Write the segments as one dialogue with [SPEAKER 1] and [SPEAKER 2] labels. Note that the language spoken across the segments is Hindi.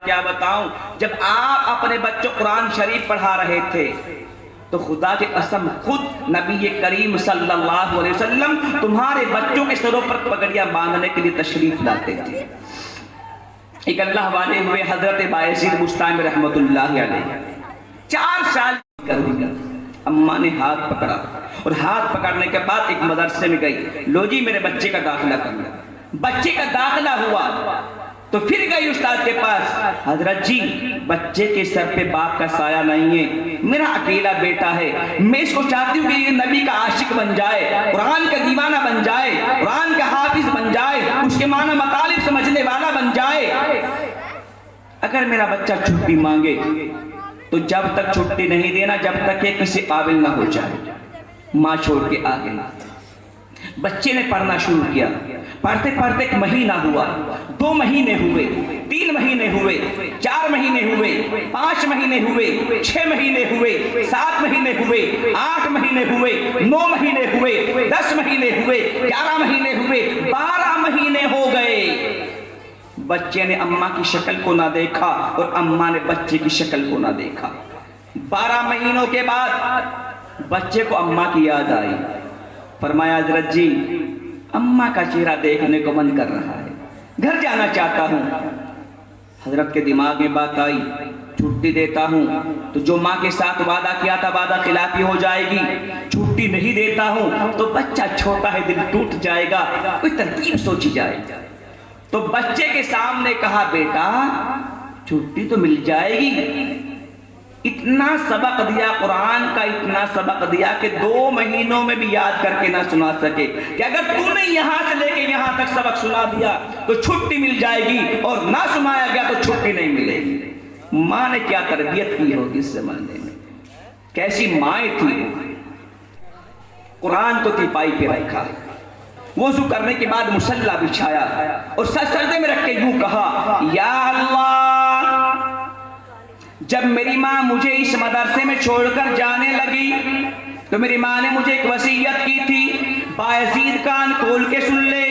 [SPEAKER 1] क्या बताऊं, जब आप अपने बच्चों कुरान शरीफ पढ़ा रहे थे तो खुदा की कसम खुद नबी करीम सल्लल्लाहु अलैहि वसल्लम तुम्हारे बच्चों के सरों पर पगड़ियां बांधने के लिए तशरीफ लाते थे। एक अल्लाह वाले हुए हजरत बायजीद बुस्तामी रहमतुल्लाह अलैह 4 साल कर दिया। अम्मा ने हाथ पकड़ा और हाथ पकड़ने के बाद एक मदरसे में गई, लो जी मेरे बच्चे का दाखिला करना। बच्चे का दाखिला हुआ तो फिर गई उस्ताद के पास, हजरत जी बच्चे के सर पे बाप का साया नहीं है, मेरा अकेला बेटा है, मैं इसको चाहती हूँ कि ये नबी का आशिक बन जाए, कुरान का दीवाना बन जाए, कुरान का हाफिज बन जाए, उसके माना मतालिब समझने वाला बन जाए। अगर मेरा बच्चा छुट्टी मांगे तो जब तक छुट्टी नहीं देना जब तक ये किसी काबिल ना हो जाए, माँ छोड़ के आ गई। बच्चे ने पढ़ना शुरू किया, पढ़ते पढ़ते 1 महीना हुआ, 2 महीने हुए, 3 महीने हुए, 4 महीने हुए, 5 महीने हुए, 6 महीने हुए, 7 महीने हुए, 8 महीने हुए, 9 महीने हुए, 10 महीने हुए, 11 महीने हुए, 12 महीने हो गए। बच्चे ने अम्मा की शक्ल को ना देखा और अम्मा ने बच्चे की शक्ल को ना देखा। 12 महीनों के बाद बच्चे को अम्मा की याद आई। फरमाया हजरत जी अम्मा का चेहरा देखने को मन कर रहा है, घर जाना चाहता हूँ। हजरत के दिमाग में बात आई, छुट्टी देता हूँ तो जो माँ के साथ वादा किया था वादा खिलाफी हो जाएगी, छुट्टी नहीं देता हूँ तो बच्चा छोटा है दिल टूट जाएगा, कोई तरकीब सोची जाएगी। तो बच्चे के सामने कहा बेटा छुट्टी तो मिल जाएगी। इतना सबक दिया कुरान का, इतना सबक दिया कि 2 महीनों में भी याद करके ना सुना सके कि अगर तूने यहां से लेके यहां तक सबक सुना दिया तो छुट्टी मिल जाएगी और ना सुनाया गया तो छुट्टी नहीं मिलेगी। माँ ने क्या तरबियत की होगी इस जमाने में, कैसी माएँ थी। कुरान तो तिपाई पे रखा, वुज़ू करने के बाद मुसल्ला बिछाया और सर सर्दे में रख के यूं कहा, या अल्लाह जब मेरी माँ मुझे इस मदरसे में छोड़कर जाने लगी तो मेरी माँ ने मुझे एक वसीयत की थी, बायजीद कान खोल के सुन ले,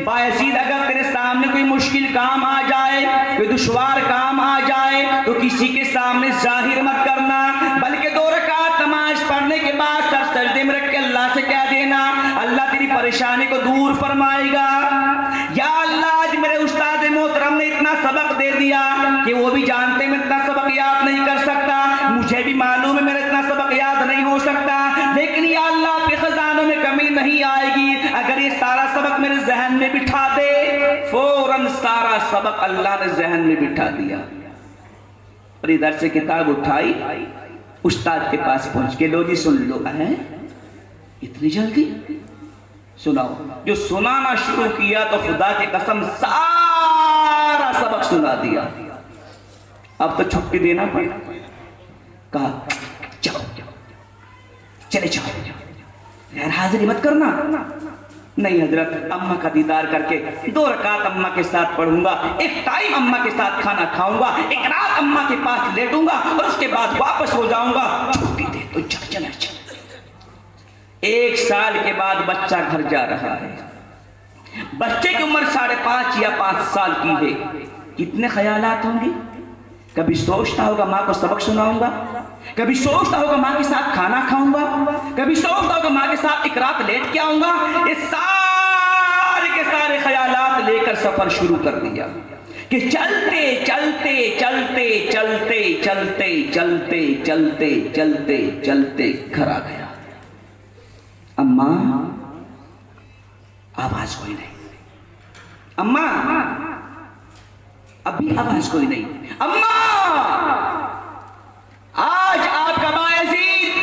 [SPEAKER 1] बायजीद अगर तेरे सामने कोई मुश्किल काम आ जाए, कोई दुश्वार काम आ जाए तो किसी के सामने जाहिर मत करना, बल्कि 2 रकात नमाज पढ़ने के बाद सर सजदे में रख के अल्लाह से क्या देना, अल्लाह तेरी परेशानी को दूर फरमाएगा। या अल्लाह आज मेरे उस्ताद मोहतरम ने इतना सबक दे दिया कि वो भी जानते मैं इतना सबक याद नहीं कर सकता, मुझे भी मालूम है मेरा इतना सबक याद नहीं हो सकता, लेकिन या अल्लाह आपके खजानों में कमी नहीं आएगी अगर ये सारा सबक मेरे जहन में बिठा दे। फौरन सारा सबक अल्लाह ने जहन में बिठा दिया और इधर से किताब उठाई, उस्ताद के पास पहुंच के लो जी सुन लो। है इतनी जल्दी सुनाओ। जो सुनाना शुरू किया तो खुदा की कसम सारा सबक सुना दिया। अब तो छुट्टी देना पड़ा, कहा जाओ चले जाओ, गैर हाजिरी मत करना। नहीं हजरत अम्मा का दीदार करके 2 रकात अम्मा के साथ पढ़ूंगा, एक टाइम अम्मा के साथ खाना खाऊंगा, एक रात अम्मा के पास लेटूंगा और उसके बाद वापस हो जाऊंगा। छुट्टी दे तो चल। 1 साल के बाद बच्चा घर जा रहा है, बच्चे की उम्र 5.5 या 5 साल की है। कितने ख्यालात होंगे, कभी सोचता होगा माँ को सबक सुनाऊंगा, कभी सोचता होगा माँ के साथ खाना खाऊंगा, कभी सोचता होगा माँ के साथ एक रात लेट के आऊंगा। ये सारे के सारे ख्यालात लेकर सफर शुरू कर दिया कि चलते चलते चलते चलते चलते चलते चलते चलते चलते घर आ गया। अम्मा आवाज कोई नहीं, अम्मा अभी आवाज कोई नहीं, अम्मा आज आपका बायजीद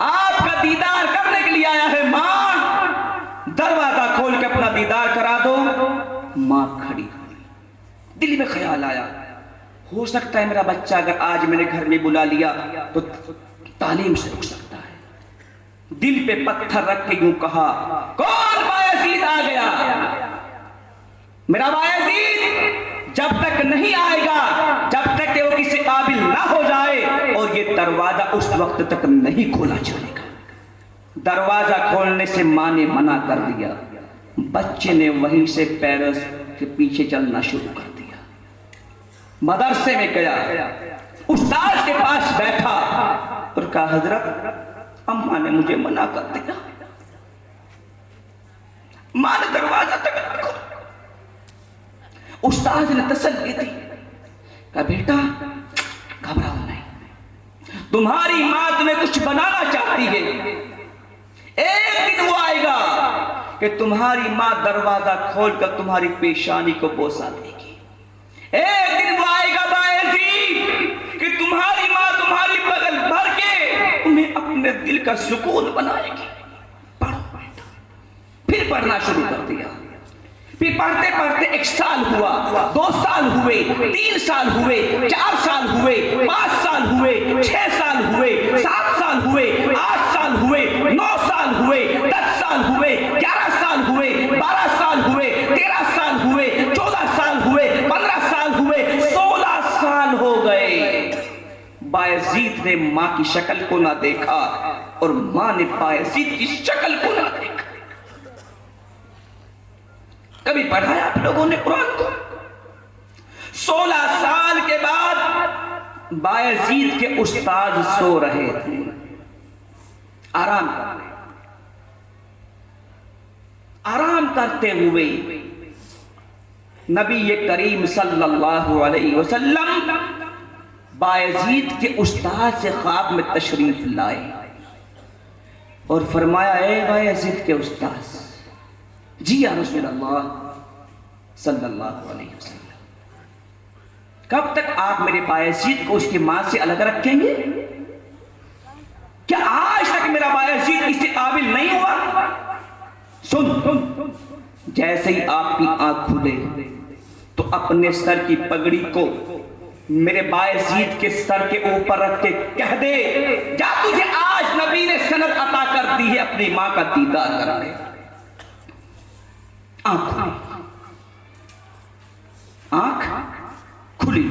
[SPEAKER 1] आपका दीदार करने के लिए आया है, मां दरवाजा खोल के अपना दीदार करा दो। मां खड़ी, दिल में ख्याल आया हो सकता है मेरा बच्चा अगर आज मैंने घर में बुला लिया तो तालीम से रुक सकता है। दिल पे पत्थर रख के यूं कहा, कौन बायजीद आ गया? मेरा बायजीद जब तक नहीं आएगा, जब तक कि वो किसी काबिल ना हो जाए और ये दरवाजा उस वक्त तक नहीं खोला जाएगा। दरवाजा खोलने से मां ने मना कर दिया। बच्चे ने वहीं से पैरों के पीछे चलना शुरू कर दिया। मदरसे में गया, उस्ताद के पास बैठा और कहा, हजरत अम्मा ने मुझे मना कर दिया, मां ने दरवाजा तक रखो। उस्ताद ने तसल्ली दी, कहा बेटा घबराओ नहीं, तुम्हारी मां तुम्हें कुछ बनाना चाहती है। एक दिन वो आएगा कि तुम्हारी मां दरवाजा खोलकर तुम्हारी पेशानी को बोसा देगी। एक दिन वो आएगा बायज़ीद कि तुम्हारी मां तुम्हारी बगल भर के तुम्हें अपने दिल का सुकून बनाएगी। पढ़ो बेटा। फिर पढ़ना शुरू कर दिया। फिर पढ़ते पढ़ते 1 साल हुआ, 2 साल हुए, 3 साल हुए, 4 साल हुए, 5 साल हुए, 6 साल हुए, 7 साल हुए, 8 साल हुए, 9 साल हुए, 10 साल हुए, 11 साल हुए, 12 साल हुए, 13 साल हुए, 14 साल हुए, 15 साल हुए, 16 साल हो गए। बायज़ीद ने मां की शक्ल को ना देखा और मां ने बायज़ीद की शक्ल को ना देखा। कभी पढ़ाया आप लोगों ने कुरान को? 16 साल के बाद बायज़ीद के उस्ताद सो रहे थे, आराम करते हुए नबी करीम सल्लल्लाहु अलैहि वसल्लम बायज़ीद के उस्ताद से ख्वाब में तशरीफ लाए और फरमाया, ए बायज़ीद के उस्ताद। जी या रसूल अल्लाह सल्लल्लाहु अलैहि वसल्लम, कब तक आप मेरे बायज़ीद को उसकी मां से अलग रखेंगे? क्या आज तक मेरा बायज़ीद इससे काबिल नहीं हुआ? सुन, जैसे ही आपकी आंख खुले तो अपने सर की पगड़ी को मेरे बायज़ीद के सर के ऊपर रख के कह दे, जा तुझे आज नबी ने सनद अता कर दी है अपनी मां का दीदार करने। आंख खुली,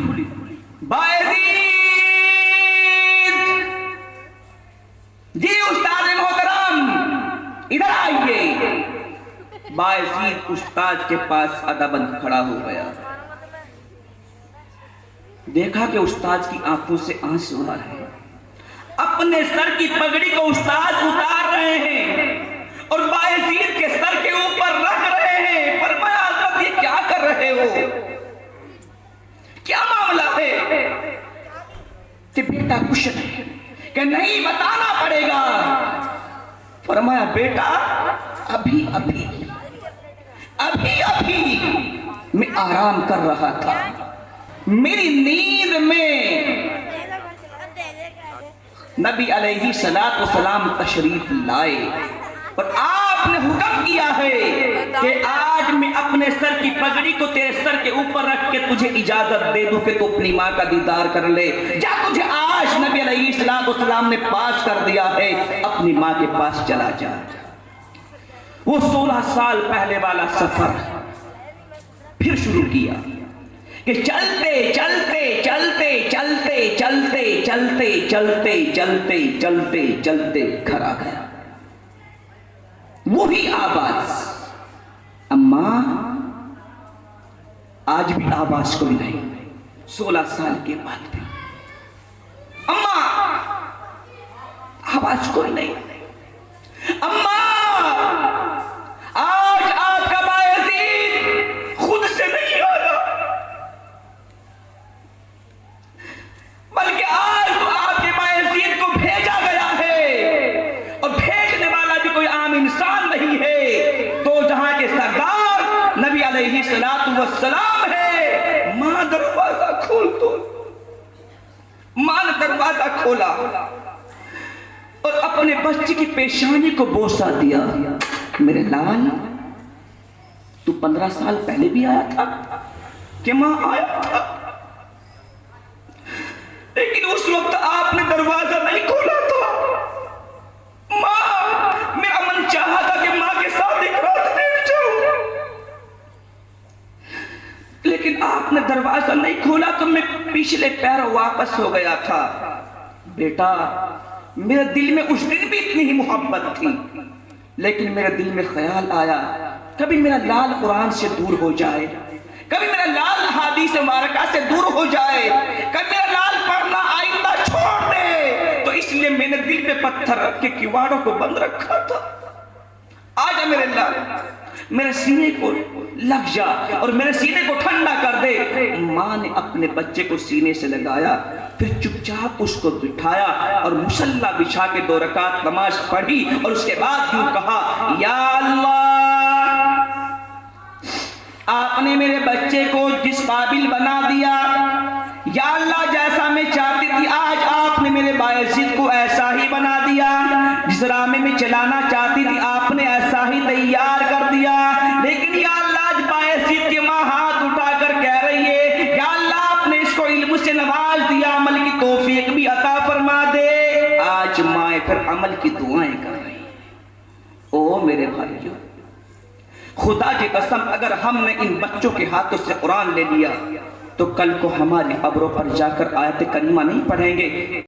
[SPEAKER 1] बायज़ीद जी उस्ताद मोहतरम इधर आइए। बायज़ीद उस्ताद के पास अदबन खड़ा हो गया, देखा कि उस्ताद की आंखों से आंसू आ रहे हैं, अपने सर की पगड़ी को उस्ताद उतार रहे हैं और बायज़ीद के सर के ऊपर रख रहे हैं। फरमाया, हज़रत ये क्या कर रहे हो, क्या मामला है? कि बेटा कुछ नहीं, कि नहीं बताना पड़ेगा। फरमाया, बेटा अभी अभी मैं आराम कर रहा था, मेरी नींद में नबी अलैहि सलात व सलाम तशरीफ लाए और आपने हुक्म किया है कि आज मैं अपने सर की पगड़ी को तेरे सर के ऊपर रख के तुझे इजाजत दे दूं कि तू अपनी मां का दीदार कर ले। जा, तुझे आज नबी अलैहि सलात व सलाम ने पास कर दिया है, अपनी मां के पास चला जा। वो 16 साल पहले वाला सफर फिर शुरू किया कि चलते चलते चलते चलते चलते चलते चलते चलते चलते चलते घर आ गया। वही आवाज, अम्मा। आज भी आवाज कोई नहीं, 16 साल के बाद भी अम्मा आवाज कोई नहीं। अम्मा, आज आपका बायज़ीद खुद से नहीं आया, बल्कि आज तो आपके बायज़ीद को भेजा गया है और भेजने वाला भी कोई आम इंसान नहीं है, तो जहां के सरदार नबी अलैहि सलातु वस्सलाम है। मां दरवाजा खोल दो। मां ने दरवाजा खोला और अपने बच्चे की पेशानी को बोसा दिया। मेरे लाल, तू 15 साल पहले भी आया था कि मां आया था, लेकिन उस वक्त आपने दरवाजा नहीं खोला था। मां, मेरा मन चाहा था कि मां के साथ एक रात बैठ जाऊं, लेकिन आपने दरवाजा नहीं खोला तो मैं पिछले पैर वापस हो गया था। बेटा, मेरे दिल में उस दिन भी इतनी ही मोहब्बत थी, लेकिन मेरे दिल में ख्याल आया कभी मेरा लाल कुरान से दूर हो जाए, कभी मेरा लाल हादीस मुबारका से दूर हो जाए, कभी मेरा लाल पढ़ना आइंदा छोड़ दे। तो इसलिए मैंने दिल पे पत्थर रख के किवाड़ों को बंद रखा था। आजा मेरे लाल, मेरे सीने को लग जा और मेरे सीने को ठंडा कर दे। माँ ने अपने बच्चे को सीने से लगाया, फिर चुपचाप उसको बिठाया और मुसल्ला बिछा के 2 रकात नमाज पढ़ी और उसके बाद यूं कहा, या अल्लाह, आपने मेरे बच्चे को जिस काबिल बना दिया, या अल्लाह जैसा मैं चाहती थी आज आपने मेरे बायजीद को ऐसा ही बना दिया, जिस राह में मैं चलाना चाहती थी आपने ऐसा ही तैयार कर दिया। लेकिन या अल्लाह आज बायजीद की माँ हाथ उठाकर कह रही है, या अल्लाह आपने इसको इल्म से नवाज दिया, अमल की तौफीक भी अता फरमा दे। आज माए फिर अमल की दुआएं कर रही है। ओ मेरे भाइयों, खुदा की कसम अगर हमने इन बच्चों के हाथों से कुरान ले लिया तो कल को हमारी कब्रों पर जाकर आयत करीमा नहीं पढ़ेंगे।